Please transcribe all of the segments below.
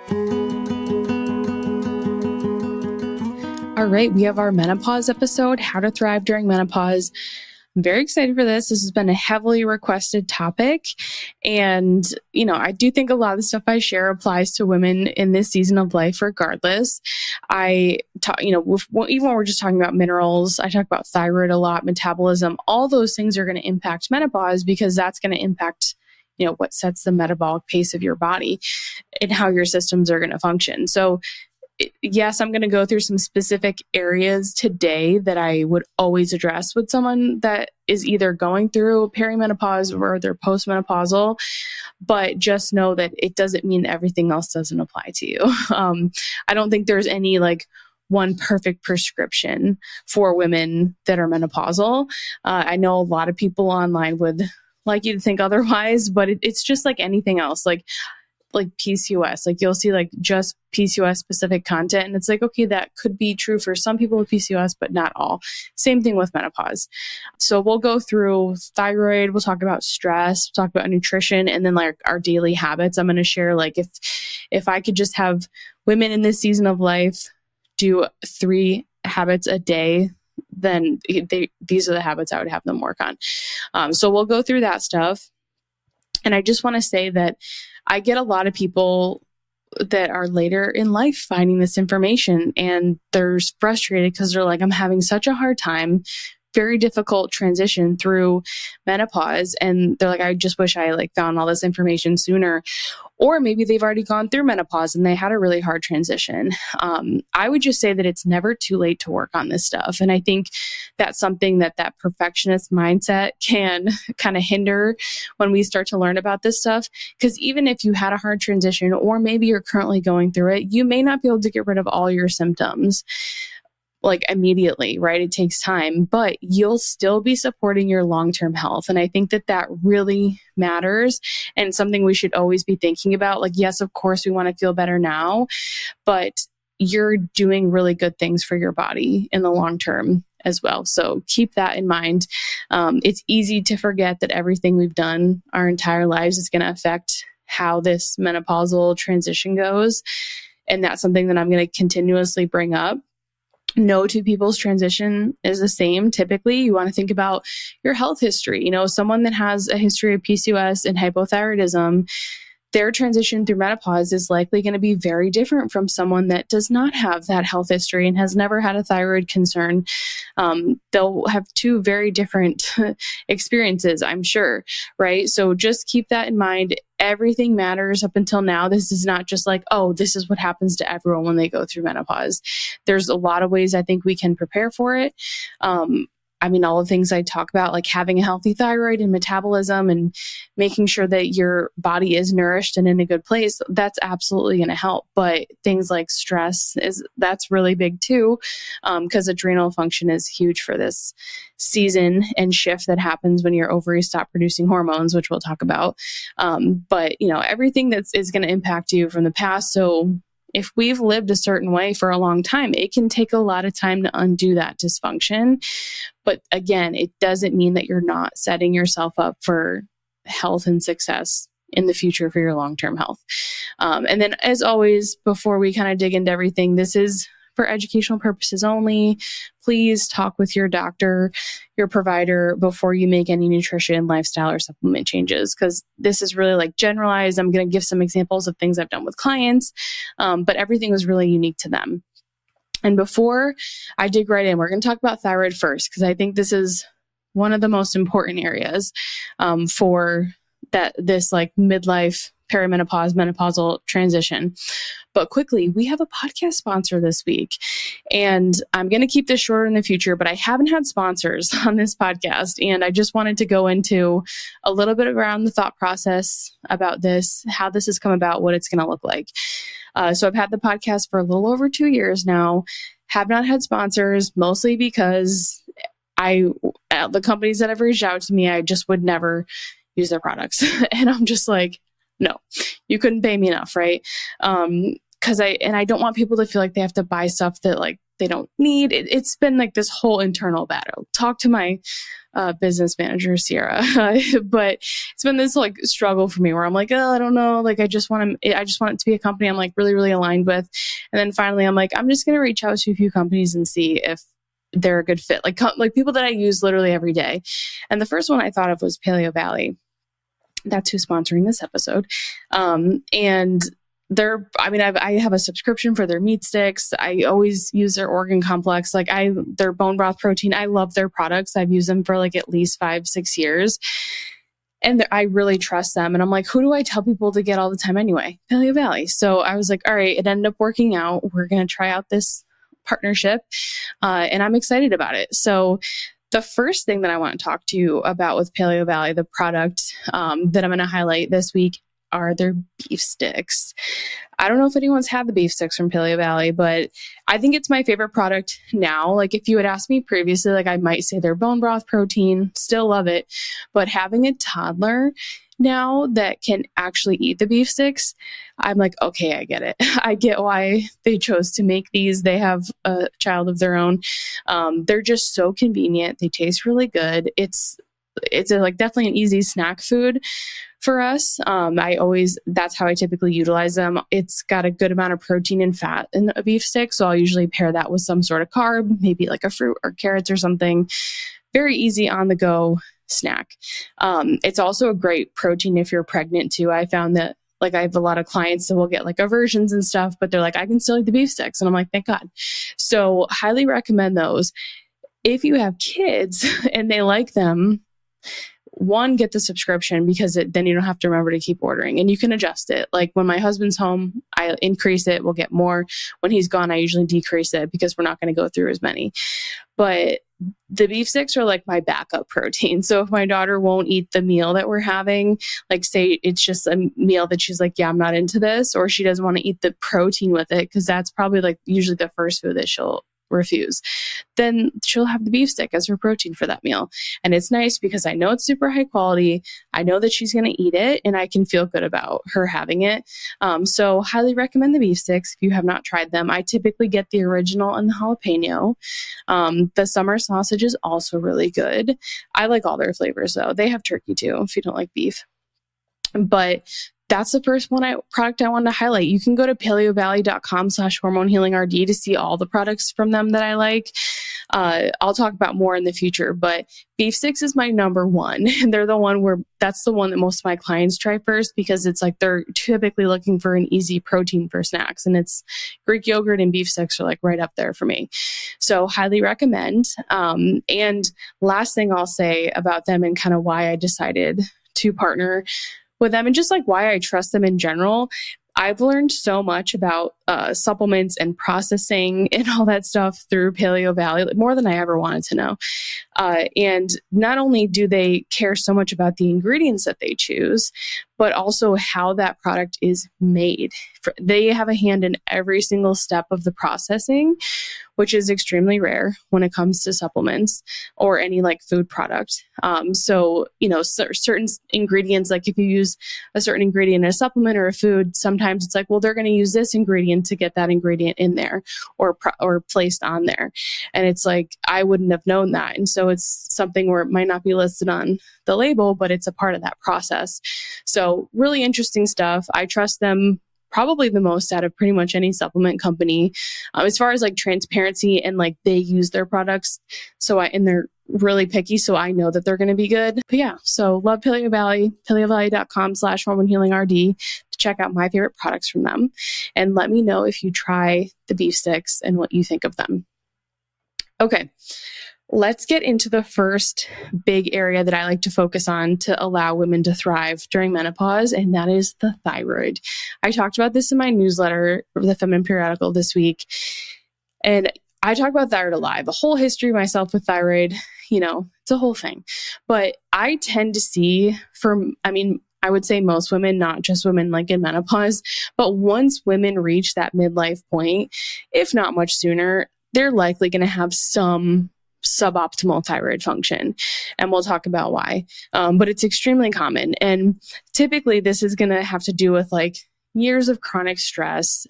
All right, we have our menopause episode, How to Thrive During Menopause. I'm very excited for this. This has been a heavily requested topic. And, I do think a lot of the stuff I share applies to women in this season of life regardless. I talk, even when we're just talking about minerals, I talk about thyroid a lot, metabolism, all those things are going to impact menopause because that's going to impact what sets the metabolic pace of your body and how your systems are going to function. So yes, I'm going to go through some specific areas today that I would always address with someone that is either going through perimenopause or they're postmenopausal, but just know that it doesn't mean everything else doesn't apply to you. I don't think there's any one perfect prescription for women that are menopausal. I know a lot of people online would like you to think otherwise, but it's just like anything else. Like PCOS, you'll see just PCOS specific content. And it's okay, that could be true for some people with PCOS, but not all. Same thing with menopause. So we'll go through thyroid, we'll talk about stress, we'll talk about nutrition, and then our daily habits. I'm going to share if I could just have women in this season of life do 3 habits a day, then these are the habits I would have them work on. So we'll go through that stuff. And I just want to say that I get a lot of people that are later in life finding this information and they're frustrated because they're I'm having such a hard time, very difficult transition through menopause. And they're I just wish I found all this information sooner. Or maybe they've already gone through menopause and they had a really hard transition. I would just say that it's never too late to work on this stuff. And I think that's something that perfectionist mindset can kind of hinder when we start to learn about this stuff. Because even if you had a hard transition, or maybe you're currently going through it, you may not be able to get rid of all your symptoms immediately, right? It takes time, but you'll still be supporting your long-term health. And I think that really matters and something we should always be thinking about. Yes, of course, we want to feel better now, but you're doing really good things for your body in the long term as well. So keep that in mind. It's easy to forget that everything we've done our entire lives is going to affect how this menopausal transition goes. And that's something that I'm going to continuously bring up. No two people's transition is the same. Typically, you want to think about your health history. Someone that has a history of PCOS and hypothyroidism, their transition through menopause is likely going to be very different from someone that does not have that health history and has never had a thyroid concern. They'll have 2 very different experiences, I'm sure, right? So just keep that in mind. Everything matters up until now. This is not just this is what happens to everyone when they go through menopause. There's a lot of ways I think we can prepare for it. All the things I talk about, having a healthy thyroid and metabolism and making sure that your body is nourished and in a good place, that's absolutely going to help. But things like stress, that's really big too, because adrenal function is huge for this season and shift that happens when your ovaries stop producing hormones, which we'll talk about. But everything is going to impact you from the past. So if we've lived a certain way for a long time, it can take a lot of time to undo that dysfunction. But again, it doesn't mean that you're not setting yourself up for health and success in the future for your long-term health. And then as always, before we kind of dig into everything, this is for educational purposes only. Please talk with your doctor, your provider, before you make any nutrition, lifestyle, or supplement changes, because this is really generalized. I'm going to give some examples of things I've done with clients, but everything was really unique to them. And before I dig right in, we're going to talk about thyroid first, because I think this is one of the most important areas for this midlife, perimenopause, menopausal transition. But quickly, we have a podcast sponsor this week, and I'm going to keep this shorter in the future, but I haven't had sponsors on this podcast. And I just wanted to go into a little bit around the thought process about this, how this has come about, what it's going to look like. So I've had the podcast for a little over 2 years now, have not had sponsors, mostly because the companies that have reached out to me, I just would never use their products. And I'm just no, you couldn't pay me enough, right? Because I don't want people to feel like they have to buy stuff that they don't need. It's been like this whole internal battle. Talk to my business manager, Sierra. But it's been this like struggle for me where I'm like, oh, I don't know. Like, I just want it to be a company I'm like really, really aligned with. And then finally I'm like, I'm just going to reach out to a few companies and see if they're a good fit. Like people that I use literally every day. And the first one I thought of was Paleo Valley. That's who's sponsoring this episode. And I have a subscription for their meat sticks. I always use their organ complex. Like their bone broth protein. I love their products. I've used them for like at least 5-6 years. And I really trust them. And I'm like, who do I tell people to get all the time anyway? Paleo Valley. So I was like, all right, it ended up working out. We're going to try out this partnership. And I'm excited about it. So the first thing that I want to talk to you about with Paleo Valley, the product that I'm going to highlight this week, are their beef sticks. I don't know if anyone's had the beef sticks from Paleo Valley, but I think it's my favorite product now. Like if you had asked me previously, like I might say their bone broth protein, still love it. But having a toddler now that can actually eat the beef sticks, I'm like, okay, I get it. I get why they chose to make these. They have a child of their own. They're just so convenient. They taste really good. It's like definitely an easy snack food for us. That's how I typically utilize them. It's got a good amount of protein and fat in a beef stick. So I'll usually pair that with some sort of carb, maybe like a fruit or carrots or something. Very easy on the go snack. It's also a great protein if you're pregnant too. I found that like I have a lot of clients that will get like aversions and stuff, but they're like, I can still eat the beef sticks. And I'm like, thank God. So highly recommend those. If you have kids and they like them, one, get the subscription because then you don't have to remember to keep ordering and you can adjust it. Like when my husband's home, I increase it. We'll get more. When he's gone, I usually decrease it because we're not going to go through as many. But the beef sticks are like my backup protein. So if my daughter won't eat the meal that we're having, like say it's just a meal that she's like, yeah, I'm not into this, or she doesn't want to eat the protein with it, because that's probably like usually the first food that she'll refuse, then she'll have the beef stick as her protein for that meal. And it's nice because I know it's super high quality. I know that she's going to eat it and I can feel good about her having it. So highly recommend the beef sticks if you have not tried them. I typically get the original and the jalapeno. The summer sausage is also really good. I like all their flavors though. They have turkey too if you don't like beef. But that's the first product I wanted to highlight. You can go to paleovalley.com/hormonehealingrd to see all the products from them that I like. I'll talk about more in the future, but beef sticks is my number one. And they're that's the one that most of my clients try first because it's like they're typically looking for an easy protein for snacks. And it's Greek yogurt and beef sticks are like right up there for me. So highly recommend. And last thing I'll say about them and kind of why I decided to partner with them and just like why I trust them in general. I've learned so much about supplements and processing and all that stuff through Paleo Valley, more than I ever wanted to know. And not only do they care so much about the ingredients that they choose, but also how that product is made. They have a hand in every single step of the processing, which is extremely rare when it comes to supplements or any like food product. So, certain ingredients, like if you use a certain ingredient in a supplement or a food, sometimes it's like, well, they're going to use this ingredient to get that ingredient in there or placed on there. And it's like, I wouldn't have known that. And so it's something where it might not be listed on the label, but it's a part of that process. So really interesting stuff. I trust them probably the most out of pretty much any supplement company, as far as like transparency and like they use their products. And they're really picky. So I know that they're going to be good. But yeah, so love Paleo Valley, paleovalley.com/hormonehealingrd to check out my favorite products from them. And let me know if you try the beef sticks and what you think of them. Okay. Let's get into the first big area that I like to focus on to allow women to thrive during menopause, and that is the thyroid. I talked about this in my newsletter, the Feminine Periodical, this week, and I talk about thyroid a lot. The whole history of myself with thyroid, it's a whole thing. But I tend to see I would say most women, not just women like in menopause, but once women reach that midlife point, if not much sooner, they're likely going to have some suboptimal thyroid function. And we'll talk about why. But it's extremely common. And typically this is going to have to do with like years of chronic stress,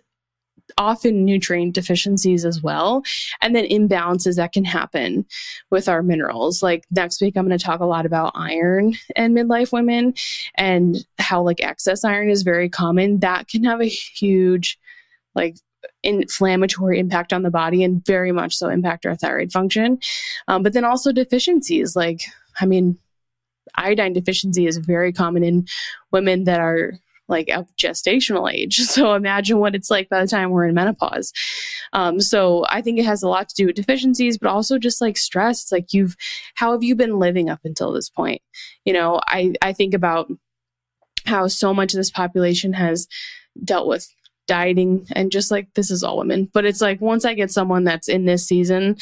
often nutrient deficiencies as well, and then imbalances that can happen with our minerals. Like next week, I'm going to talk a lot about iron and midlife women and how like excess iron is very common. That can have a huge like inflammatory impact on the body and very much so impact our thyroid function. But then also deficiencies, like, I mean, iodine deficiency is very common in women that are like of gestational age. So imagine what it's like by the time we're in menopause. So I think it has a lot to do with deficiencies, but also just like stress. It's like how have you been living up until this point? You know, I think about how so much of this population has dealt with dieting, and just like, this is all women, but it's like, once I get someone that's in this season,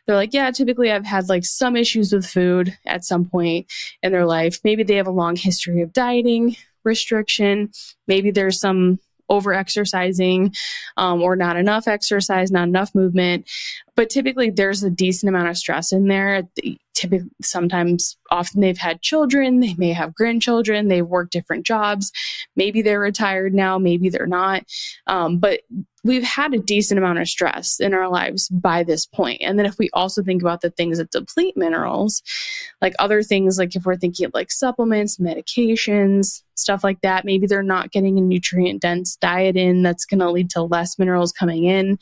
they're like, yeah, typically I've had like some issues with food at some point in their life. Maybe they have a long history of dieting, restriction. Maybe there's some over exercising, or not enough exercise, not enough movement. But typically there's a decent amount of stress in there. Typically, often they've had children, they may have grandchildren, they've worked different jobs. Maybe they're retired now, maybe they're not. But we've had a decent amount of stress in our lives by this point. And then if we also think about the things that deplete minerals, like other things, like if we're thinking of like supplements, medications, stuff like that, maybe they're not getting a nutrient dense diet in, that's going to lead to less minerals coming in,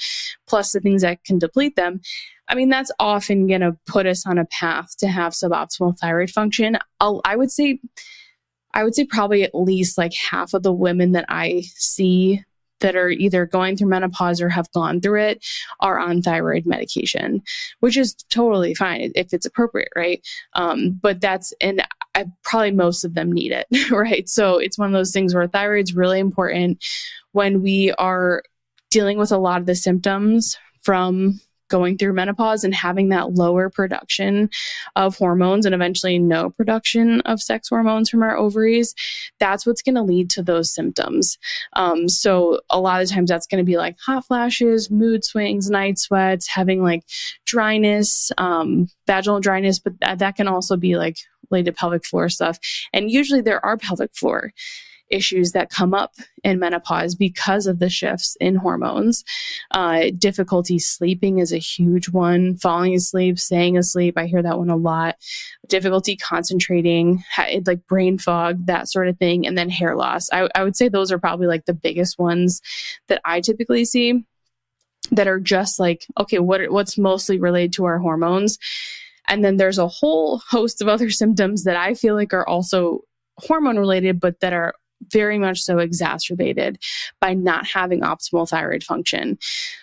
plus the things that can deplete them. I mean, that's often going to put us on a path to have suboptimal thyroid function. I would say probably at least like half of the women that I see that are either going through menopause or have gone through it are on thyroid medication, which is totally fine if it's appropriate, right? But probably most of them need it, right? So it's one of those things where thyroid's really important when we are dealing with a lot of the symptoms from going through menopause and having that lower production of hormones and eventually no production of sex hormones from our ovaries. That's what's going to lead to those symptoms. So a lot of times that's going to be like hot flashes, mood swings, night sweats, having like dryness, vaginal dryness, but that can also be like related to pelvic floor stuff. And usually there are pelvic floor issues that come up in menopause because of the shifts in hormones. Difficulty sleeping is a huge one. Falling asleep, staying asleep. I hear that one a lot. Difficulty concentrating, like brain fog, that sort of thing. And then hair loss. I would say those are probably like the biggest ones that I typically see that are just like, okay, what's mostly related to our hormones? And then there's a whole host of other symptoms that I feel like are also hormone related, but that are very much so exacerbated by not having optimal thyroid function.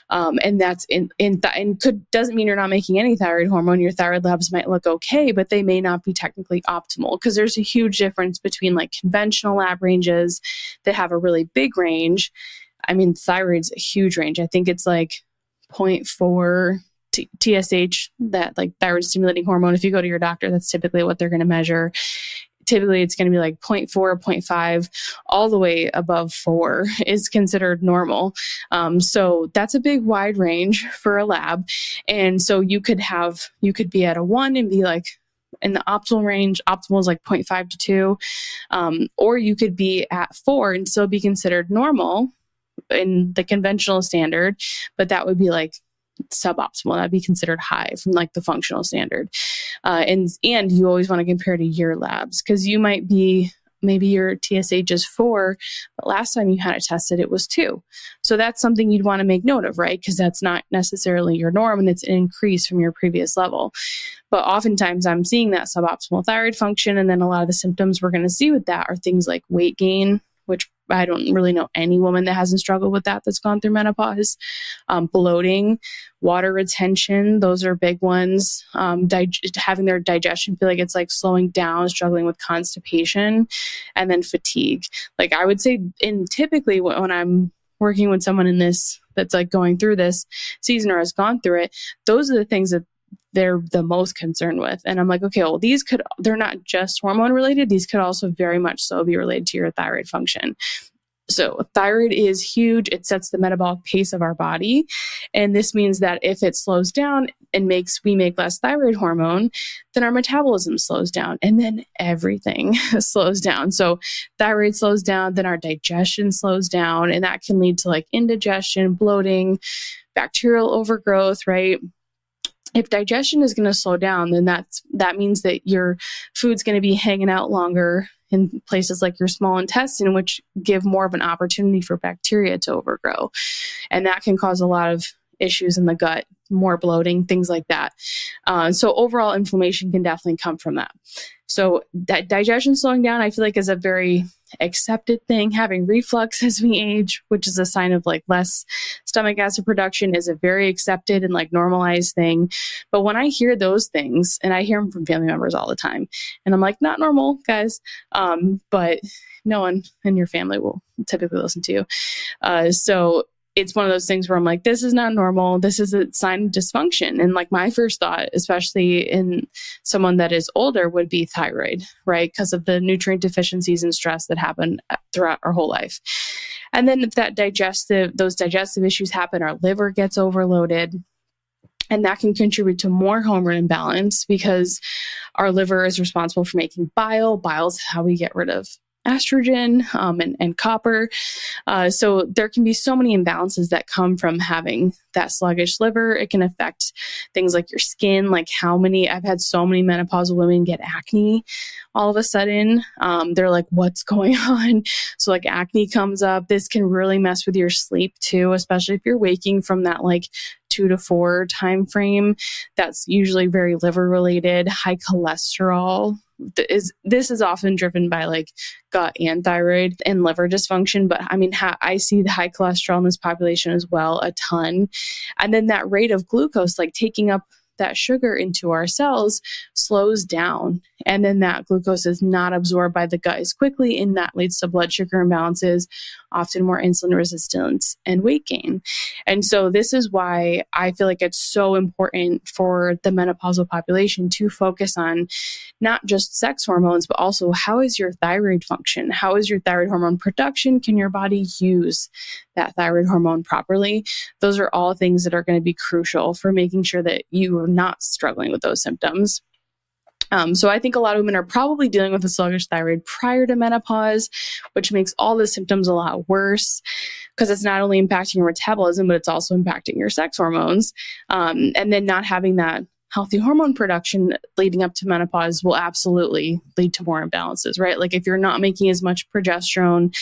And that's doesn't mean you're not making any thyroid hormone. Your thyroid labs might look okay, but they may not be technically optimal, because there's a huge difference between like conventional lab ranges that have a really big range. I mean, thyroid's a huge range. I think it's like 0.4 TSH, that like thyroid stimulating hormone. If you go to your doctor, that's typically what they're going to measure. Typically it's going to be like 0.4, 0.5, all the way above 4 is considered normal. So that's a big wide range for a lab. And so you could be at a 1 and be like in the optimal range. Optimal is like 0.5 to 2. Or you could be at 4 and still be considered normal in the conventional standard, but that would be like suboptimal. That'd be considered high from like the functional standard. And you always want to compare to your labs, because you might be, maybe your TSH is 4, but last time you had it tested, it was 2. So that's something you'd want to make note of, right? Because that's not necessarily your norm and it's an increase from your previous level. But oftentimes I'm seeing that suboptimal thyroid function. And then a lot of the symptoms we're going to see with that are things like weight gain, which I don't really know any woman that hasn't struggled with that's gone through menopause. Bloating, water retention, those are big ones. Having their digestion feel like it's like slowing down, struggling with constipation, and then fatigue. Like I would say, typically when I'm working with someone in this that's like going through this season or has gone through it, those are the things that they're the most concerned with. And I'm like, okay, well, they're not just hormone related. These could also very much so be related to your thyroid function. So thyroid is huge. It sets the metabolic pace of our body. And this means that if it slows down and we make less thyroid hormone, then our metabolism slows down and then everything slows down. So thyroid slows down, then our digestion slows down, and that can lead to like indigestion, bloating, bacterial overgrowth, right? If digestion is going to slow down, then that means that your food's going to be hanging out longer in places like your small intestine, which give more of an opportunity for bacteria to overgrow. And that can cause a lot of issues in the gut, more bloating, things like that. So overall inflammation can definitely come from that. So that digestion slowing down, I feel like, is a very accepted thing. Having reflux as we age, which is a sign of like less stomach acid production, is a very accepted and like normalized thing. But when I hear those things, and I hear them from family members all the time, and I'm like, not normal, guys. But no one in your family will typically listen to you. So it's one of those things where I'm like, this is not normal. This is a sign of dysfunction. And like my first thought, especially in someone that is older, would be thyroid, right? Because of the nutrient deficiencies and stress that happen throughout our whole life. And then if those digestive issues happen, our liver gets overloaded. And that can contribute to more hormone imbalance because our liver is responsible for making bile. Bile is how we get rid of estrogen and copper. So there can be so many imbalances that come from having that sluggish liver. It can affect things like your skin, like I've had so many menopausal women get acne all of a sudden. They're like, what's going on? So like acne comes up. This can really mess with your sleep too, especially if you're waking from that like 2 to 4 time frame. That's usually very liver related. High cholesterol this is often driven by like gut and thyroid and liver dysfunction. But I mean, I see the high cholesterol in this population as well, a ton. And then that rate of glucose, like taking up that sugar into our cells, slows down. And then that glucose is not absorbed by the gut as quickly, and that leads to blood sugar imbalances, often more insulin resistance and weight gain. And so this is why I feel like it's so important for the menopausal population to focus on not just sex hormones, but also how is your thyroid function? How is your thyroid hormone production? Can your body use that thyroid hormone properly? Those are all things that are going to be crucial for making sure that you are not struggling with those symptoms. So I think a lot of women are probably dealing with a sluggish thyroid prior to menopause, which makes all the symptoms a lot worse because it's not only impacting your metabolism, but it's also impacting your sex hormones. And then not having that healthy hormone production leading up to menopause will absolutely lead to more imbalances, right? Like if you're not making as much progesterone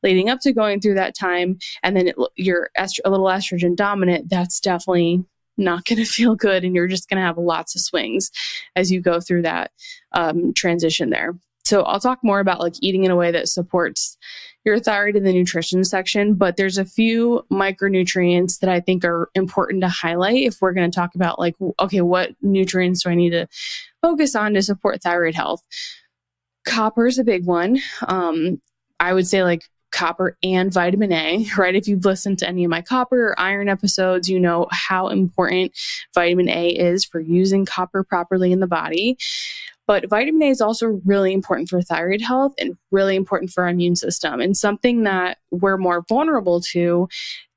leading up to going through that time, and then you're a little estrogen dominant, that's definitely not going to feel good. And you're just going to have lots of swings as you go through that transition there. So I'll talk more about like eating in a way that supports your thyroid in the nutrition section, but there's a few micronutrients that I think are important to highlight if we're going to talk about like, okay, what nutrients do I need to focus on to support thyroid health? Copper is a big one. I would say like copper and vitamin A, right? If you've listened to any of my copper or iron episodes, you know how important vitamin A is for using copper properly in the body. But vitamin A is also really important for thyroid health and really important for our immune system, and something that we're more vulnerable to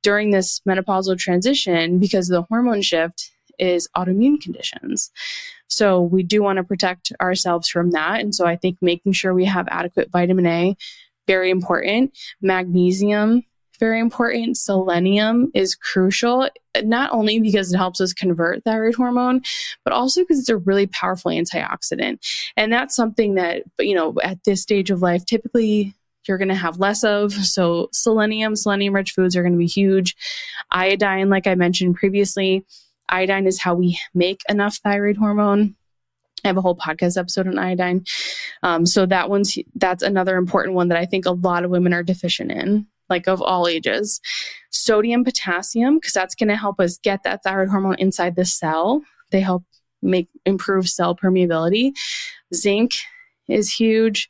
during this menopausal transition because of the hormone shift is autoimmune conditions. So we do want to protect ourselves from that. And so I think making sure we have adequate vitamin A, very important. Magnesium, very important. Selenium is crucial, not only because it helps us convert thyroid hormone, but also because it's a really powerful antioxidant. And that's something that, you know, at this stage of life, typically you're going to have less of. So selenium-rich foods are going to be huge. Iodine, like I mentioned previously, iodine is how we make enough thyroid hormone. I have a whole podcast episode on iodine. So that's another important one that I think a lot of women are deficient in, like of all ages. Sodium, potassium, because that's going to help us get that thyroid hormone inside the cell. They help improve cell permeability. Zinc is huge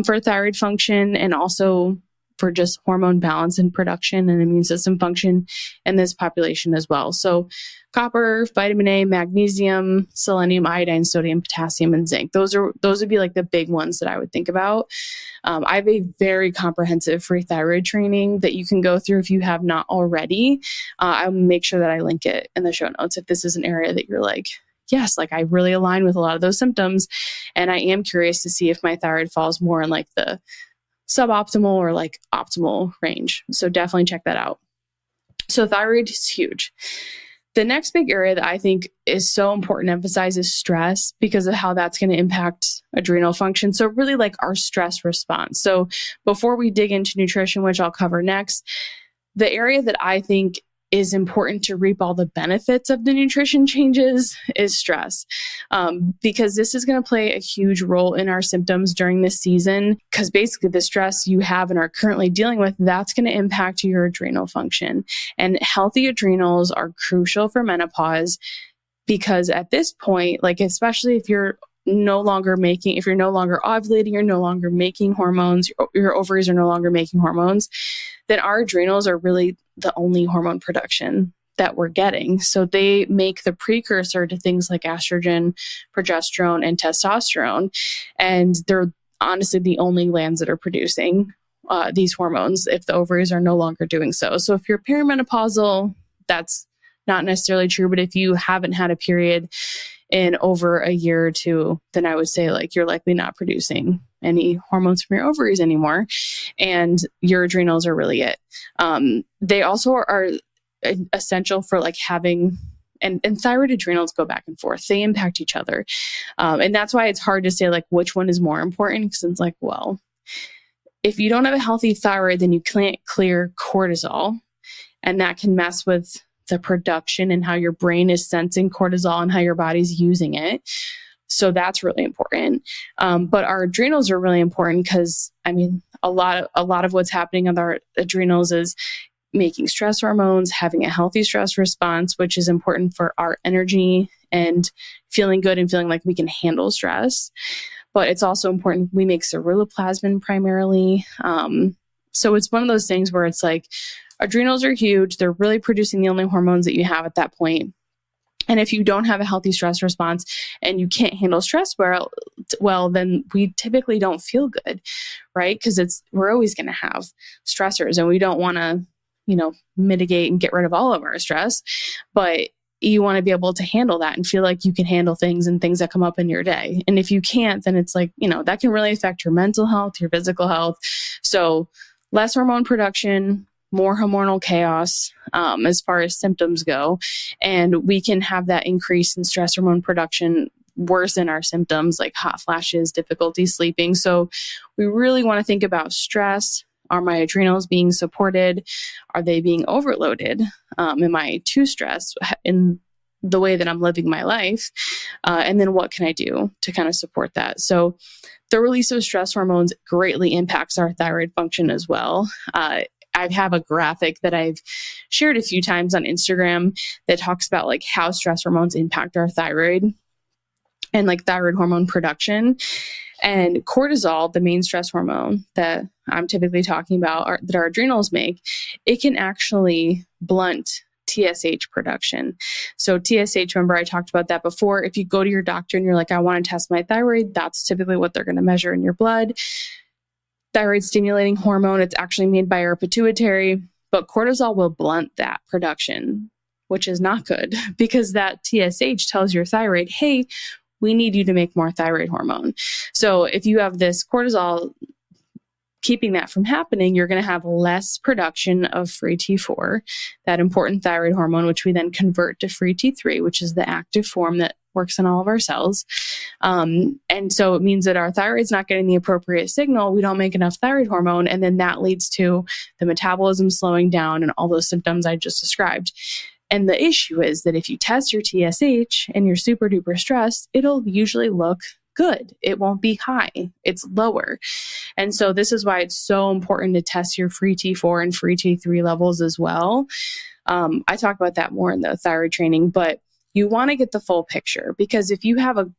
for thyroid function and also for just hormone balance and production and immune system function in this population as well. So copper, vitamin A, magnesium, selenium, iodine, sodium, potassium, and zinc. Those would be like the big ones that I would think about. I have a very comprehensive free thyroid training that you can go through if you have not already. I'll make sure that I link it in the show notes if this is an area that you're like, yes, like I really align with a lot of those symptoms. And I am curious to see if my thyroid falls more in like the suboptimal or like optimal range. So definitely check that out. So thyroid is huge. The next big area that I think is so important to emphasize is stress because of how that's going to impact adrenal function. So really like our stress response. So before we dig into nutrition, which I'll cover next, the area that I think is important to reap all the benefits of the nutrition changes is stress. Because this is going to play a huge role in our symptoms during this season, because basically the stress you have and are currently dealing with, that's going to impact your adrenal function. And healthy adrenals are crucial for menopause because at this point, like especially if you're no longer ovulating, you're no longer making hormones, your ovaries are no longer making hormones, then our adrenals are really the only hormone production that we're getting. So they make the precursor to things like estrogen, progesterone, and testosterone. And they're honestly the only glands that are producing these hormones if the ovaries are no longer doing so. So if you're perimenopausal, that's not necessarily true. But if you haven't had a period in over a year or two, then I would say like you're likely not producing any hormones from your ovaries anymore. And your adrenals are really it. They also are essential for like having, and thyroid adrenals go back and forth. They impact each other. And that's why it's hard to say like which one is more important, because it's like, well, if you don't have a healthy thyroid, then you can't clear cortisol, and that can mess with the production and how your brain is sensing cortisol and how your body's using it. So that's really important. But our adrenals are really important because, I mean, a lot of what's happening with our adrenals is making stress hormones, having a healthy stress response, which is important for our energy and feeling good and feeling like we can handle stress. But it's also important, we make ceruloplasmin primarily. So it's one of those things where it's like, adrenals are huge. They're really producing the only hormones that you have at that point. And if you don't have a healthy stress response and you can't handle stress well, then we typically don't feel good, right? Because we're always going to have stressors, and we don't want to, mitigate and get rid of all of our stress, but you want to be able to handle that and feel like you can handle things and things that come up in your day. And if you can't, then it's like, that can really affect your mental health, your physical health. So less hormone production, more hormonal chaos as far as symptoms go. And we can have that increase in stress hormone production worsen our symptoms like hot flashes, difficulty sleeping. So we really want to think about stress. Are my adrenals being supported? Are they being overloaded? Am I too stressed in the way that I'm living my life? And then what can I do to kind of support that? So the release of stress hormones greatly impacts our thyroid function as well. I have a graphic that I've shared a few times on Instagram that talks about like how stress hormones impact our thyroid and like thyroid hormone production. And cortisol, the main stress hormone that I'm typically talking about that our adrenals make, it can actually blunt TSH production. So TSH, remember I talked about that before. If you go to your doctor and you're like, I want to test my thyroid, that's typically what they're going to measure in your blood. Thyroid stimulating hormone, it's actually made by our pituitary, but cortisol will blunt that production, which is not good because that TSH tells your thyroid, hey, we need you to make more thyroid hormone. So if you have this cortisol keeping that from happening, you're going to have less production of free T4, that important thyroid hormone, which we then convert to free T3, which is the active form that works in all of our cells. And so it means that our thyroid's not getting the appropriate signal. We don't make enough thyroid hormone. And then that leads to the metabolism slowing down and all those symptoms I just described. And the issue is that if you test your TSH and you're super duper stressed, it'll usually look good. It won't be high. It's lower. And so this is why it's so important to test your free T4 and free T3 levels as well. I talk about that more in the thyroid training, but you want to get the full picture, because if you have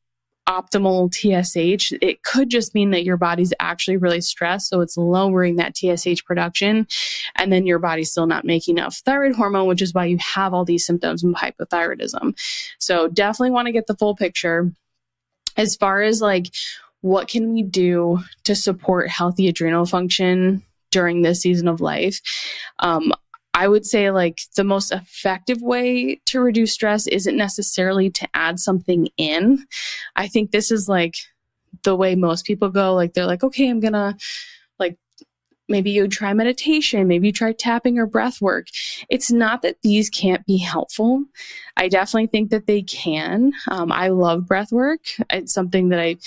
optimal TSH, it could just mean that your body's actually really stressed. So it's lowering that TSH production. And then your body's still not making enough thyroid hormone, which is why you have all these symptoms of hypothyroidism. So definitely want to get the full picture. As far as like, what can we do to support healthy adrenal function during this season of life? I would say like the most effective way to reduce stress isn't necessarily to add something in. I think this is like the way most people go. Like they're like, okay, I'm gonna like, maybe you try meditation, maybe you try tapping or breath work. It's not that these can't be helpful. I definitely think that they can. I love breath work. It's something that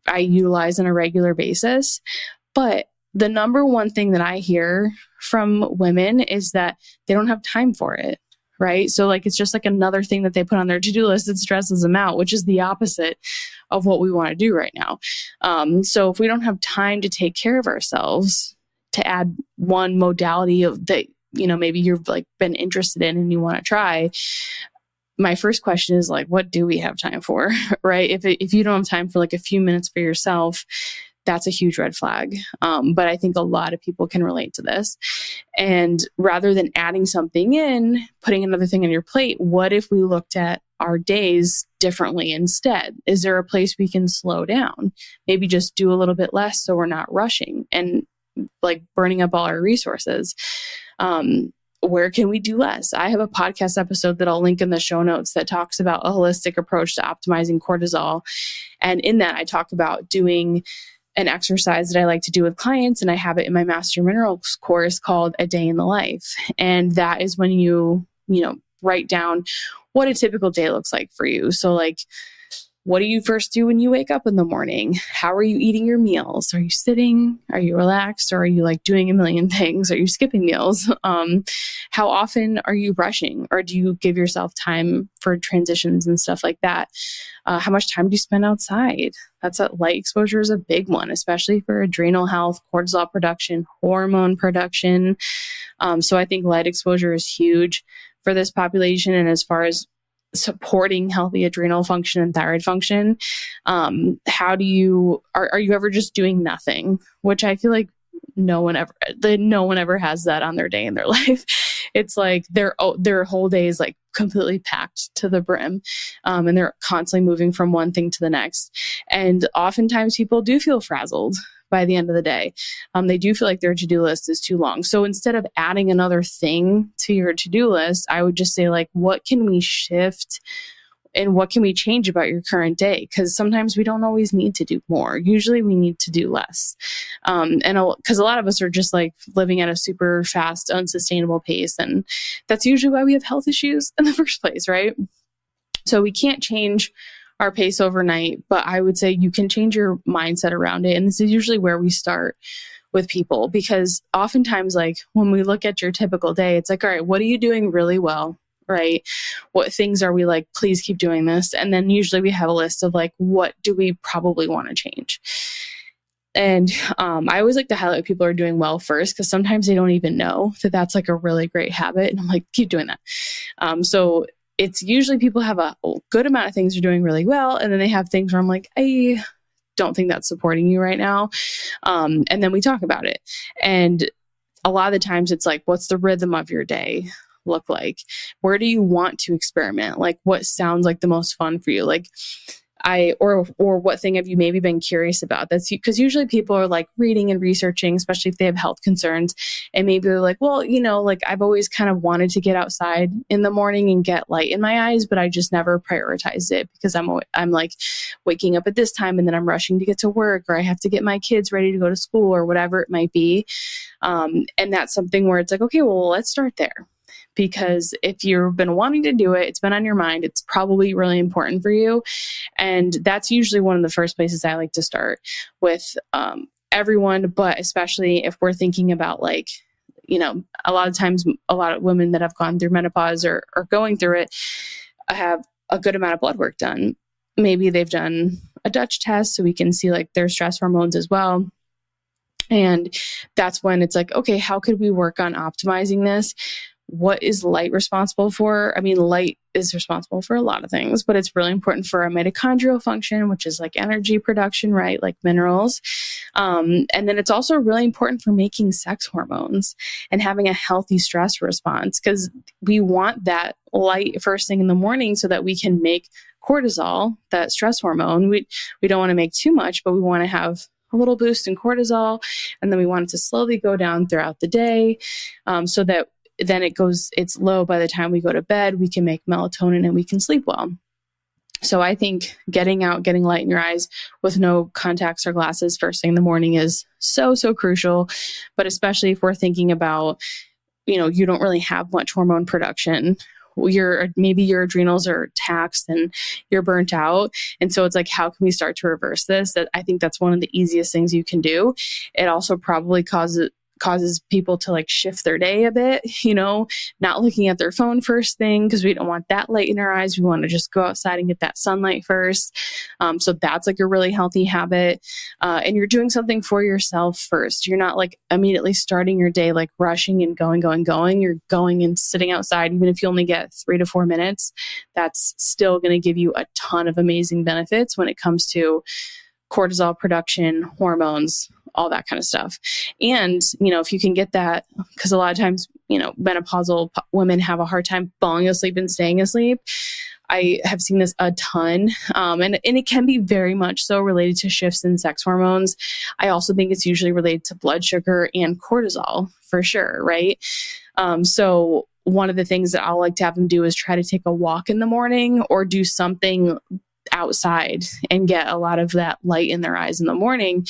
I utilize on a regular basis. But the number one thing that I hear from women is that they don't have time for it, right? So like, it's just like another thing that they put on their to-do list that stresses them out, which is the opposite of what we want to do right now. So if we don't have time to take care of ourselves, to add one modality of that, you know, maybe you've like been interested in and you want to try, my first question is like, what do we have time for, right? If you don't have time for like a few minutes for yourself, that's a huge red flag. But I think a lot of people can relate to this. And rather than adding something in, putting another thing on your plate, what if we looked at our days differently instead? Is there a place we can slow down? Maybe just do a little bit less so we're not rushing and like burning up all our resources. Where can we do less? I have a podcast episode that I'll link in the show notes that talks about a holistic approach to optimizing cortisol. And in that, I talk about doing an exercise that I like to do with clients, and I have it in my Master Minerals course called A Day in the Life. And that is when you write down what a typical day looks like for you. So like, what do you first do when you wake up in the morning? How are you eating your meals? Are you sitting? Are you relaxed? Or are you like doing a million things? Are you skipping meals? How often are you brushing? Or do you give yourself time for transitions and stuff like that? How much time do you spend outside? Light exposure is a big one, especially for adrenal health, cortisol production, hormone production. So I think light exposure is huge for this population. And as far as supporting healthy adrenal function and thyroid function, are you ever just doing nothing? Which I feel like no one ever has that on their day in their life. It's like their whole day is like completely packed to the brim, and they're constantly moving from one thing to the next. And oftentimes people do feel frazzled by the end of the day. They do feel like their to-do list is too long. So instead of adding another thing to your to-do list, I would just say like, what can we shift and what can we change about your current day? Because sometimes we don't always need to do more. Usually we need to do less. And because a lot of us are just like living at a super fast, unsustainable pace. And that's usually why we have health issues in the first place, right? So we can't change our pace overnight, but I would say you can change your mindset around it. And this is usually where we start with people, because oftentimes, like when we look at your typical day, it's like, all right, what are you doing really well? Right? What things are we like, please keep doing this? And then usually we have a list of like, what do we probably want to change? And I always like to highlight what people are doing well first, because sometimes they don't even know that that's like a really great habit. And I'm like, keep doing that. So it's usually people have a good amount of things they're doing really well. And then they have things where I'm like, I don't think that's supporting you right now. And then we talk about it. And a lot of the times it's like, what's the rhythm of your day look like? Where do you want to experiment? Like what sounds like the most fun for you? Like or what thing have you maybe been curious about? That's because usually people are like reading and researching, especially if they have health concerns. And maybe they're like, well, like I've always kind of wanted to get outside in the morning and get light in my eyes, but I just never prioritized it because I'm like waking up at this time and then I'm rushing to get to work, or I have to get my kids ready to go to school or whatever it might be. And that's something where it's like, okay, well, let's start there. Because if you've been wanting to do it, it's been on your mind, it's probably really important for you. And that's usually one of the first places I like to start with everyone, but especially if we're thinking about like, a lot of times, a lot of women that have gone through menopause or going through it have a good amount of blood work done. Maybe they've done a Dutch test so we can see like their stress hormones as well. And that's when it's like, okay, how could we work on optimizing this what is light responsible for? I mean, light is responsible for a lot of things, but it's really important for our mitochondrial function, which is like energy production, right? Like minerals. And then it's also really important for making sex hormones and having a healthy stress response, because we want that light first thing in the morning so that we can make cortisol, that stress hormone. We don't want to make too much, but we want to have a little boost in cortisol, and then we want it to slowly go down throughout the day, so that then it's low by the time we go to bed. We can make melatonin and we can sleep well. So I think getting light in your eyes with no contacts or glasses first thing in the morning is so, so crucial. But especially if we're thinking about, you don't really have much hormone production. Maybe your adrenals are taxed and you're burnt out. And so it's like, how can we start to reverse this? I think that's one of the easiest things you can do. It also probably causes people to like shift their day a bit, not looking at their phone first thing, because we don't want that light in our eyes. We want to just go outside and get that sunlight first. So that's like a really healthy habit. And you're doing something for yourself first. You're not like immediately starting your day, like rushing and going. You're going and sitting outside. Even if you only get 3 to 4 minutes, that's still going to give you a ton of amazing benefits when it comes to cortisol production, hormones, all that kind of stuff. And, if you can get that, because a lot of times, menopausal women have a hard time falling asleep and staying asleep. I have seen this a ton. And it can be very much so related to shifts in sex hormones. I also think it's usually related to blood sugar and cortisol for sure. Right. So one of the things that I'll like to have them do is try to take a walk in the morning or do something outside and get a lot of that light in their eyes in the morning.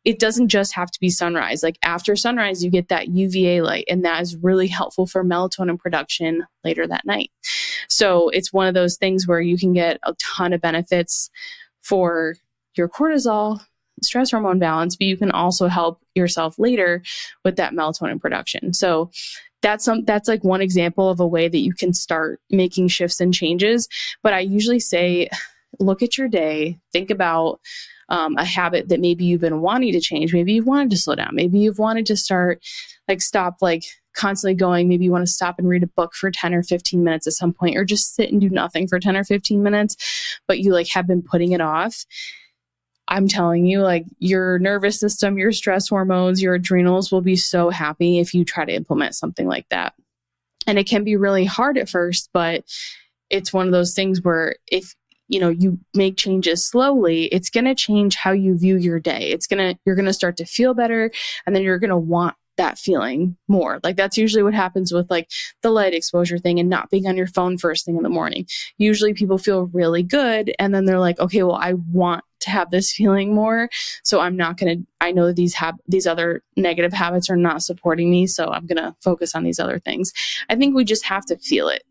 It doesn't just have to be sunrise. Like after sunrise, you get that UVA light, and that is really helpful for melatonin production later that night. So it's one of those things where you can get a ton of benefits for your cortisol, stress hormone balance, but you can also help yourself later with that melatonin production. So that's like one example of a way that you can start making shifts and changes. But I usually say, look at your day, think about a habit that maybe you've been wanting to change. Maybe you've wanted to slow down. Maybe you've wanted to stop constantly going. Maybe you want to stop and read a book for 10 or 15 minutes at some point, or just sit and do nothing for 10 or 15 minutes, but you have been putting it off. I'm telling you, your nervous system, your stress hormones, your adrenals will be so happy if you try to implement something like that. And it can be really hard at first, but it's one of those things where if you make changes slowly, it's going to change how you view your day. You're going to start to feel better, and then you're going to want that feeling more. That's usually what happens with the light exposure thing and not being on your phone first thing in the morning. Usually people feel really good, and then they're like, okay, well, I want to have this feeling more. So I know that these other negative habits are not supporting me. So I'm going to focus on these other things. I think we just have to feel it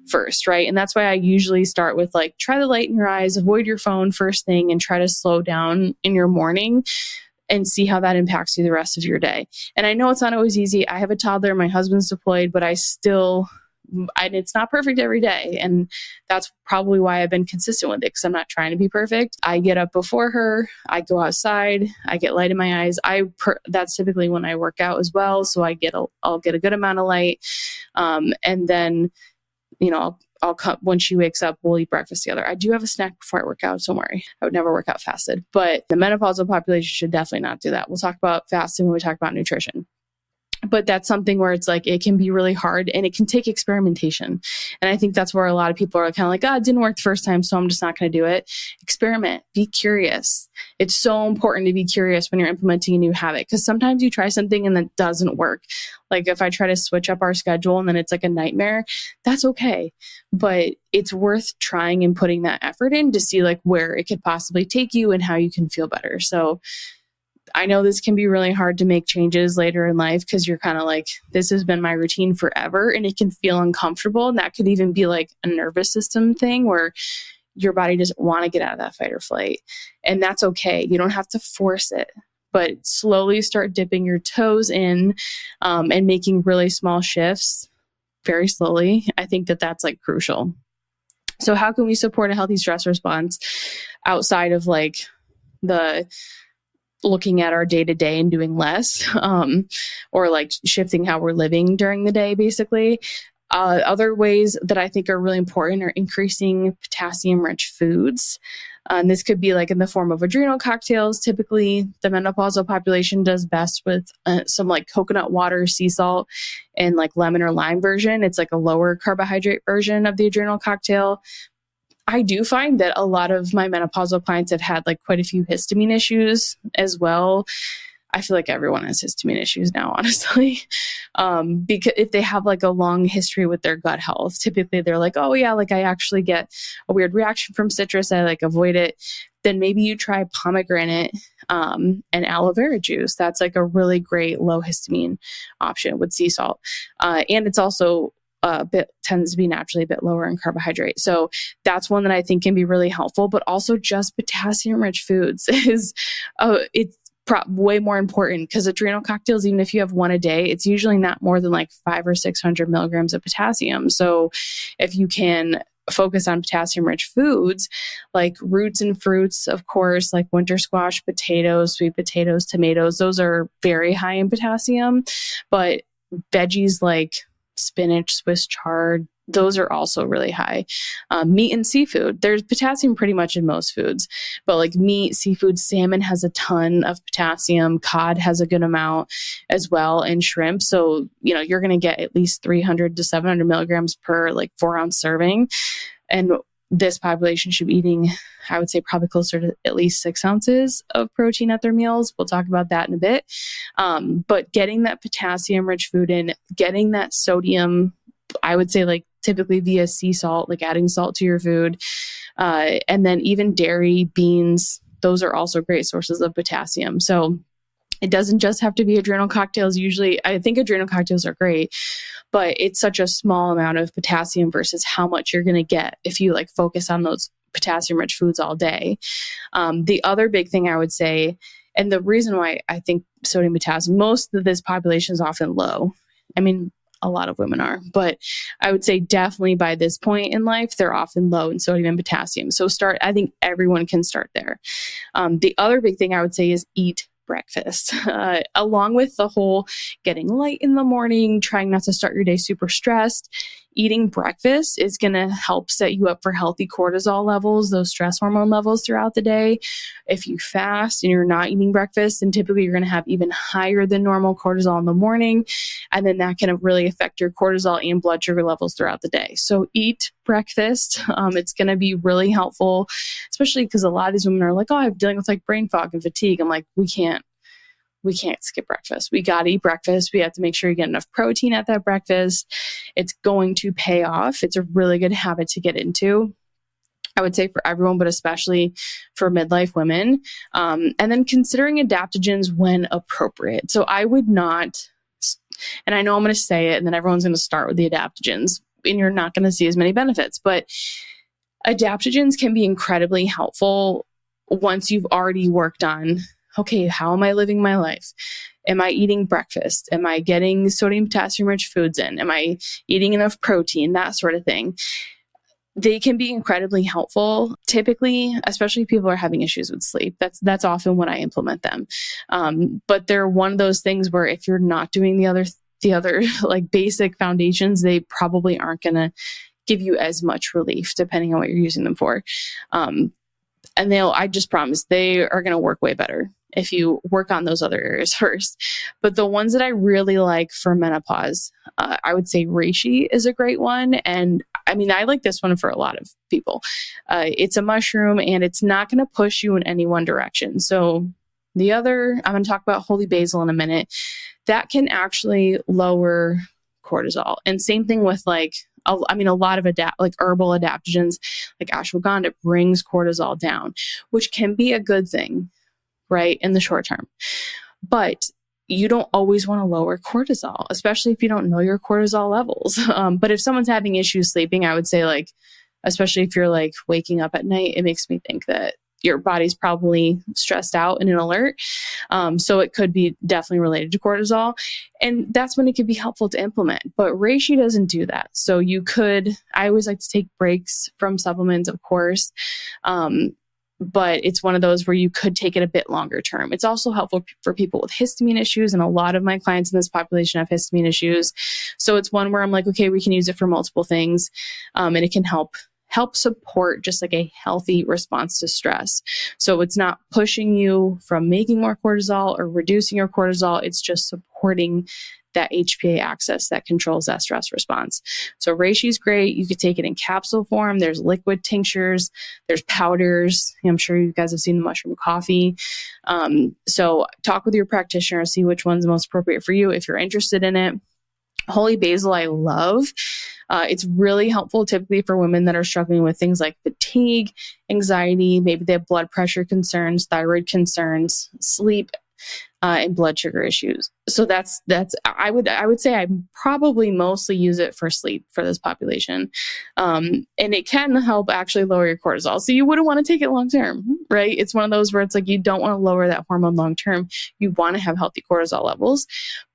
first. Right. And that's why I usually start with try the light in your eyes, avoid your phone first thing, and try to slow down in your morning and see how that impacts you the rest of your day. And I know it's not always easy. I have a toddler, my husband's deployed, but it's not perfect every day. And that's probably why I've been consistent with it, because I'm not trying to be perfect. I get up before her, I go outside, I get light in my eyes. That's typically when I work out as well. So I'll get a good amount of light. And then, I'll come when she wakes up, we'll eat breakfast together. I do have a snack before I work out. Don't worry. I would never work out fasted, but the menopausal population should definitely not do that. We'll talk about fasting when we talk about nutrition. But that's something where it's it can be really hard, and it can take experimentation. And I think that's where a lot of people are kind of it didn't work the first time, so I'm just not going to do it. Experiment, be curious. It's so important to be curious when you're implementing a new habit, because sometimes you try something and that doesn't work. If I try to switch up our schedule and then it's a nightmare, that's okay. But it's worth trying and putting that effort in to see where it could possibly take you and how you can feel better. So I know this can be really hard to make changes later in life, because you're kind of this has been my routine forever, and it can feel uncomfortable. And that could even be a nervous system thing where your body doesn't want to get out of that fight or flight. And that's okay. You don't have to force it, but slowly start dipping your toes in and making really small shifts very slowly. I think that that's crucial. So how can we support a healthy stress response outside of the looking at our day to day and doing less, or like shifting how we're living during the day, basically. Other ways that I think are really important are increasing potassium rich foods. And this could be like in the form of adrenal cocktails. Typically, the menopausal population does best with some like coconut water, sea salt, and like lemon or lime version. It's like a lower carbohydrate version of the adrenal cocktail. I do find that a lot of my menopausal clients have had like quite a few histamine issues as well. I feel like everyone has histamine issues now, honestly. Because if they have like a long history with their gut health, typically they're like, oh yeah, like I actually get a weird reaction from citrus. I like avoid it. Then maybe you try pomegranate and aloe vera juice. That's like a really great low histamine option with sea salt. And it's also tends to be naturally a bit lower in carbohydrate. So that's one that I think can be really helpful, but also just potassium rich foods is, it's way more important, because adrenal cocktails, even if you have one a day, it's usually not more than like 500 or 600 milligrams of potassium. So if you can focus on potassium rich foods like roots and fruits, of course, like winter squash, potatoes, sweet potatoes, tomatoes, those are very high in potassium. But veggies like spinach, Swiss chard, those are also really high. Meat and seafood, there's potassium pretty much in most foods, but like meat, seafood, salmon has a ton of potassium, cod has a good amount as well, and shrimp. So, you're going to get at least 300 to 700 milligrams per like 4-ounce serving. And this population should be eating, I would say, probably closer to at least 6 ounces of protein at their meals. We'll talk about that in a bit. But getting that potassium rich food in, getting that sodium, I would say like typically via sea salt, like adding salt to your food. And then even dairy, beans, those are also great sources of potassium. So it doesn't just have to be adrenal cocktails. Usually, I think adrenal cocktails are great, but it's such a small amount of potassium versus how much you're going to get if you like focus on those potassium rich foods all day. The other big thing I would say, and the reason why I think sodium potassium, most of this population is often low. I mean, a lot of women are, but I would say definitely by this point in life, they're often low in sodium and potassium. So I think everyone can start there. The other big thing I would say is eat breakfast, along with the whole getting light in the morning, trying not to start your day super stressed. Eating breakfast is going to help set you up for healthy cortisol levels, those stress hormone levels throughout the day. If you fast and you're not eating breakfast, then typically you're going to have even higher than normal cortisol in the morning. And then that can really affect your cortisol and blood sugar levels throughout the day. So eat breakfast. It's going to be really helpful, especially because a lot of these women are like, oh, I'm dealing with like brain fog and fatigue. I'm like, we can't skip breakfast. We got to eat breakfast. We have to make sure you get enough protein at that breakfast. It's going to pay off. It's a really good habit to get into, I would say, for everyone, but especially for midlife women. And then considering adaptogens when appropriate. So I would not, and I know I'm going to say it, and then everyone's going to start with the adaptogens, and you're not going to see as many benefits, but adaptogens can be incredibly helpful once you've already worked on, okay, how am I living my life? Am I eating breakfast? Am I getting sodium, potassium rich foods in? Am I eating enough protein? That sort of thing. They can be incredibly helpful. Typically, especially if people are having issues with sleep, that's often when I implement them. But they're one of those things where if you're not doing the other like basic foundations, they probably aren't going to give you as much relief depending on what you're using them for. And I just promise they are going to work way better if you work on those other areas first. But the ones that I really like for menopause, I would say reishi is a great one. And I mean, I like this one for a lot of people. It's a mushroom and it's not going to push you in any one direction. So I'm going to talk about holy basil in a minute. That can actually lower cortisol. And same thing with a lot of herbal adaptogens like ashwagandha brings cortisol down, which can be a good thing, right, in the short term. But you don't always want to lower cortisol, especially if you don't know your cortisol levels. But if someone's having issues sleeping, I would say especially if you're waking up at night, it makes me think that your body's probably stressed out and in alert. So it could be definitely related to cortisol. And that's when it could be helpful to implement. But reishi doesn't do that. So I always like to take breaks from supplements, of course. but it's one of those where you could take it a bit longer term. It's also helpful for people with histamine issues. And a lot of my clients in this population have histamine issues. So it's one where I'm like, okay, we can use it for multiple things. And it can help support just like a healthy response to stress. So it's not pushing you from making more cortisol or reducing your cortisol. It's just supporting that HPA axis that controls that stress response. So reishi is great. You could take it in capsule form. There's liquid tinctures, there's powders. I'm sure you guys have seen the mushroom coffee. So talk with your practitioner, see which one's most appropriate for you if you're interested in it. Holy basil, I love. It's really helpful typically for women that are struggling with things like fatigue, anxiety, maybe they have blood pressure concerns, thyroid concerns, sleep, and blood sugar issues. So that's I would say I probably mostly use it for sleep for this population. And it can help actually lower your cortisol. So you wouldn't want to take it long term, right? It's one of those where it's like you don't want to lower that hormone long term. You want to have healthy cortisol levels,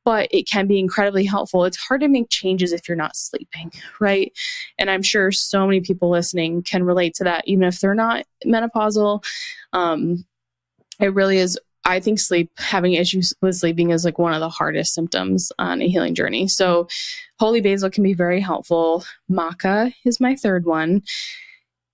but it can be incredibly helpful. It's hard to make changes if you're not sleeping, right? And I'm sure so many people listening can relate to that, even if they're not menopausal. It really is. I think having issues with sleeping is like one of the hardest symptoms on a healing journey. So holy basil can be very helpful. Maca is my third one.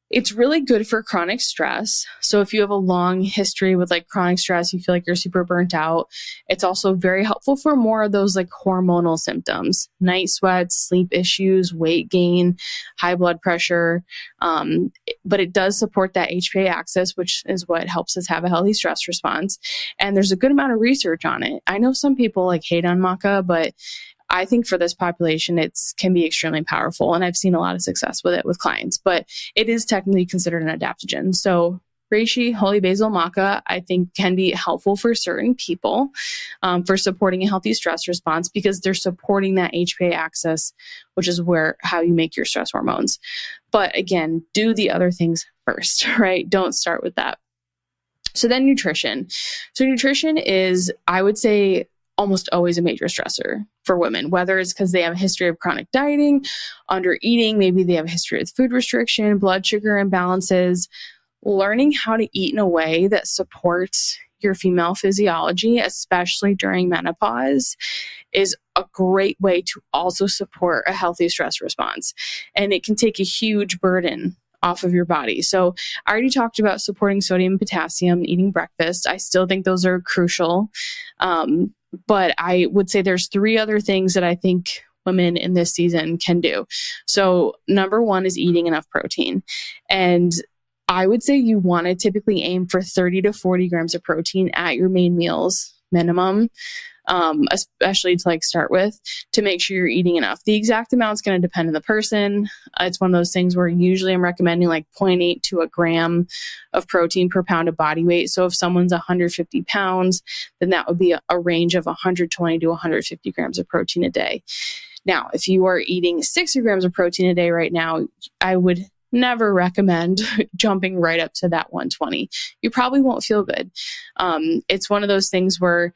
It's really good for chronic stress. So if you have a long history with like chronic stress, you feel like you're super burnt out. It's also very helpful for more of those like hormonal symptoms, night sweats, sleep issues, weight gain, high blood pressure. But it does support that HPA axis, which is what helps us have a healthy stress response. And there's a good amount of research on it. I know some people like hate on maca, but I think for this population, it can be extremely powerful. And I've seen a lot of success with it with clients, but it is technically considered an adaptogen. So reishi, holy basil, maca, I think can be helpful for certain people for supporting a healthy stress response because they're supporting that HPA axis, which is how you make your stress hormones. But again, do the other things first, right? Don't start with that. So then nutrition. So nutrition is, I would say, almost always a major stressor for women, whether it's because they have a history of chronic dieting, under eating, maybe they have a history with food restriction, blood sugar imbalances. Learning how to eat in a way that supports your female physiology, especially during menopause, is a great way to also support a healthy stress response. And it can take a huge burden off of your body. So I already talked about supporting sodium and potassium, eating breakfast. I still think those are crucial. But I would say there's 3 other things that I think women in this season can do. So number 1 is eating enough protein. And I would say you want to typically aim for 30 to 40 grams of protein at your main meals minimum, especially to like start with, to make sure you're eating enough. The exact amount is going to depend on the person. It's one of those things where usually I'm recommending like 0.8 to a gram of protein per pound of body weight. So if someone's 150 pounds, then that would be a range of 120 to 150 grams of protein a day. Now, if you are eating 60 grams of protein a day right now, I would never recommend jumping right up to that 120. You probably won't feel good. It's one of those things where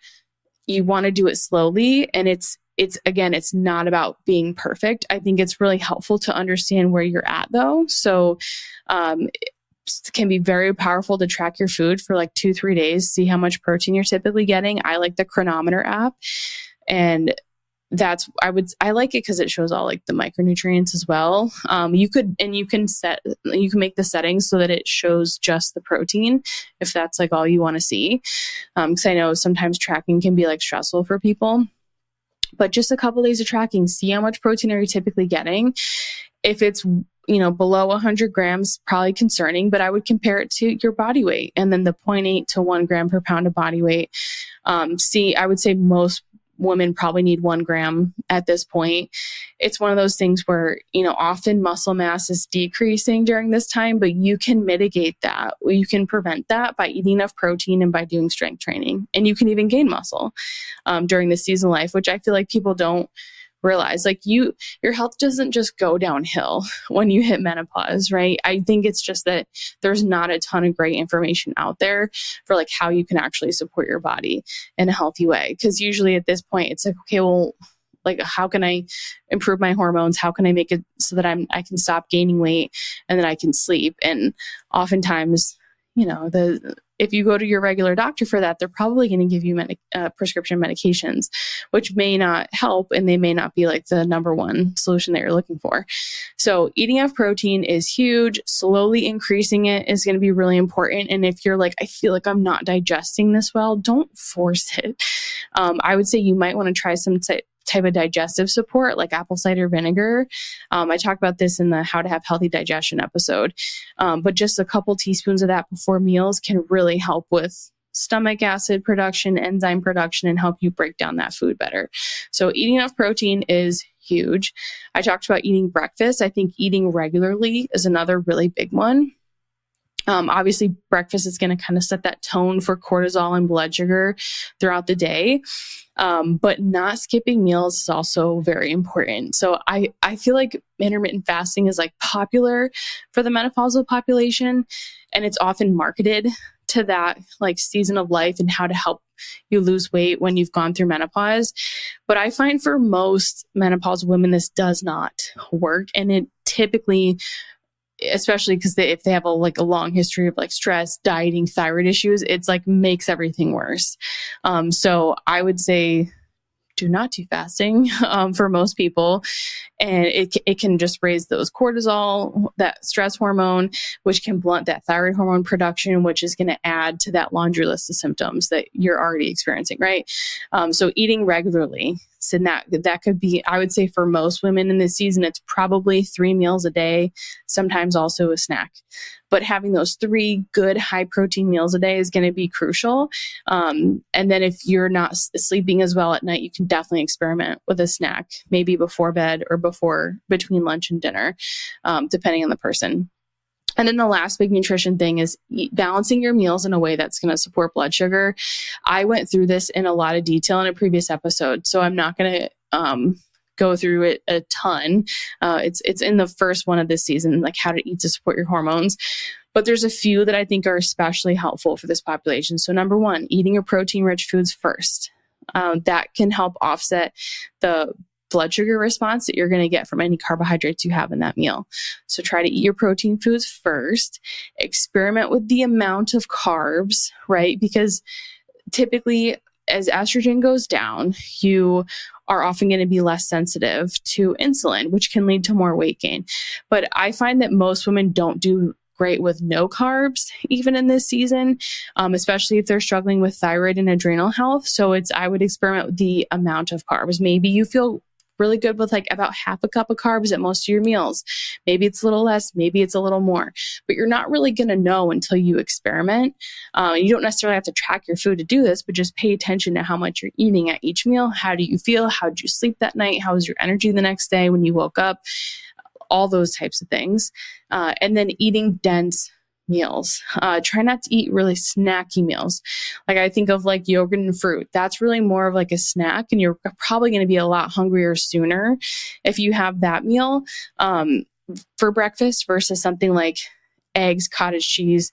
you want to do it slowly. And it's not about being perfect. I think it's really helpful to understand where you're at though. So, it can be very powerful to track your food for like 2-3 days, see how much protein you're typically getting. I like the Chronometer app, and I like it because it shows all like the micronutrients as well. You can make the settings so that it shows just the protein if that's like all you want to see. Because I know sometimes tracking can be like stressful for people, but just a couple days of tracking, see how much protein are you typically getting. If it's below 100 grams, probably concerning, but I would compare it to your body weight and then the 0.8 to 1 gram per pound of body weight. I would say most women probably need 1 gram at this point. It's one of those things where, often muscle mass is decreasing during this time, but you can mitigate that. You can prevent that by eating enough protein and by doing strength training. And you can even gain muscle during this season of life, which I feel like people don't realize. Like your health doesn't just go downhill when you hit menopause, right? I think it's just that there's not a ton of great information out there for like how you can actually support your body in a healthy way. Because usually at this point, it's like, okay, well, like how can I improve my hormones? How can I make it so that I can stop gaining weight and that I can sleep? And oftentimes, if you go to your regular doctor for that, they're probably going to give you prescription medications, which may not help, and they may not be like the number one solution that you're looking for. So eating enough protein is huge. Slowly increasing it is going to be really important. And if you're like, I feel like I'm not digesting this well, don't force it. I would say you might want to try some type of digestive support like apple cider vinegar. I talk about this in the How to Have Healthy Digestion episode. But just a couple teaspoons of that before meals can really help with stomach acid production, enzyme production, and help you break down that food better. So eating enough protein is huge. I talked about eating breakfast. I think eating regularly is another really big one. Obviously, breakfast is going to kind of set that tone for cortisol and blood sugar throughout the day. But not skipping meals is also very important. So I feel like intermittent fasting is like popular for the menopausal population, and it's often marketed to that like season of life and how to help you lose weight when you've gone through menopause. But I find for most menopausal women, this does not work. And it typically, especially because if they have a long history of like stress, dieting, thyroid issues, it's like makes everything worse. So I would say do not do fasting for most people. And it can just raise those cortisol, that stress hormone, which can blunt that thyroid hormone production, which is going to add to that laundry list of symptoms that you're already experiencing, right? So eating regularly. So that could be, I would say for most women in this season, it's probably 3 meals a day, sometimes also a snack. But having those 3 good high protein meals a day is going to be crucial. And then if you're not sleeping as well at night, you can definitely experiment with a snack, maybe before bed or between lunch and dinner, depending on the person. And then the last big nutrition thing is balancing your meals in a way that's going to support blood sugar. I went through this in a lot of detail in a previous episode, so I'm not going to go through it a ton. It's in the first one of this season, like how to eat to support your hormones. But there's a few that I think are especially helpful for this population. So number 1, eating your protein-rich foods first. That can help offset the blood sugar response that you're going to get from any carbohydrates you have in that meal. So try to eat your protein foods first. Experiment with the amount of carbs, right? Because typically as estrogen goes down, you are often going to be less sensitive to insulin, which can lead to more weight gain. But I find that most women don't do great with no carbs, even in this season, especially if they're struggling with thyroid and adrenal health. So I would experiment with the amount of carbs. Maybe you feel really good with like about half a cup of carbs at most of your meals. Maybe it's a little less, maybe it's a little more, but you're not really going to know until you experiment. You don't necessarily have to track your food to do this, but just pay attention to how much you're eating at each meal. How do you feel? How did you sleep that night? How was your energy the next day when you woke up? All those types of things. And then eating dense meals. Try not to eat really snacky meals. Like I think of like yogurt and fruit. That's really more of like a snack, and you're probably going to be a lot hungrier sooner if you have that meal for breakfast versus something like eggs, cottage cheese,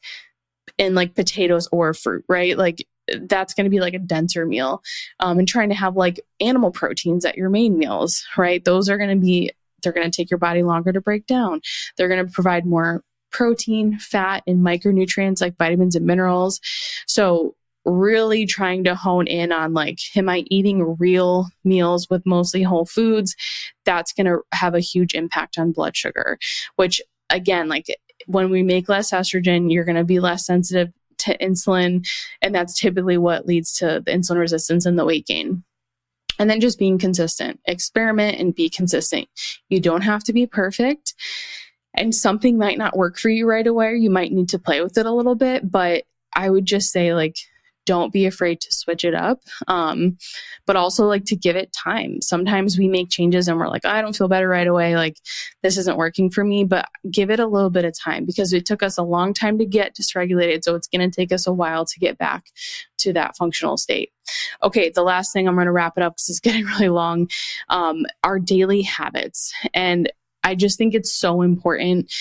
and like potatoes or fruit, right? Like that's going to be like a denser meal. And trying to have like animal proteins at your main meals, right? Those are going to they're going to take your body longer to break down. They're going to provide more protein, fat, and micronutrients like vitamins and minerals. So really trying to hone in on like, am I eating real meals with mostly whole foods? That's going to have a huge impact on blood sugar, which again, like when we make less estrogen, you're going to be less sensitive to insulin. And that's typically what leads to the insulin resistance and the weight gain. And then just being consistent, experiment and be consistent. You don't have to be perfect. And something might not work for you right away. You might need to play with it a little bit, but I would just say like, don't be afraid to switch it up. But also like to give it time. Sometimes we make changes and we're like, I don't feel better right away. Like this isn't working for me, but give it a little bit of time because it took us a long time to get dysregulated. So it's going to take us a while to get back to that functional state. Okay. The last thing, I'm going to wrap it up because it's getting really long. Our daily habits. And I just think it's so important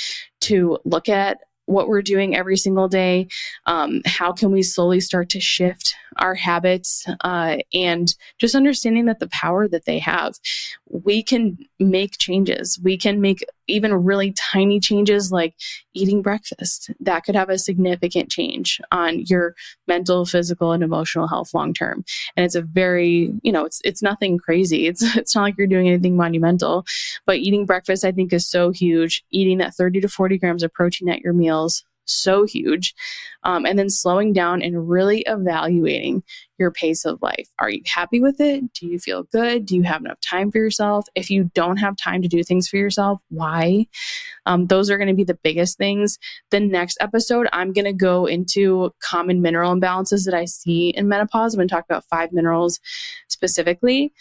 to look at what we're doing every single day. How can we slowly start to shift our habits and just understanding that the power that they have, we can make changes. We can make even really tiny changes like eating breakfast, that could have a significant change on your mental, physical, and emotional health long term. And it's a very, it's nothing crazy. It's not like you're doing anything monumental, but eating breakfast, I think, is so huge. Eating that 30 to 40 grams of protein at your meals, so huge. And then slowing down and really evaluating your pace of life. Are you happy with it? Do you feel good? Do you have enough time for yourself? If you don't have time to do things for yourself, why? Those are going to be the biggest things. The next episode, I'm going to go into common mineral imbalances that I see in menopause. I'm going to talk about 5 minerals specifically.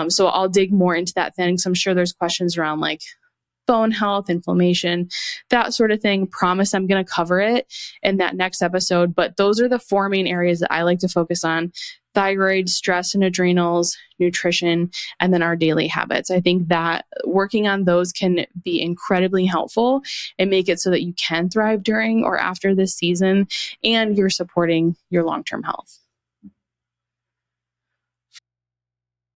So I'll dig more into that then, because I'm sure there's questions around like bone health, inflammation, that sort of thing. Promise I'm going to cover it in that next episode. But those are the 4 main areas that I like to focus on: thyroid, stress and adrenals, nutrition, and then our daily habits. I think that working on those can be incredibly helpful and make it so that you can thrive during or after this season, and you're supporting your long-term health.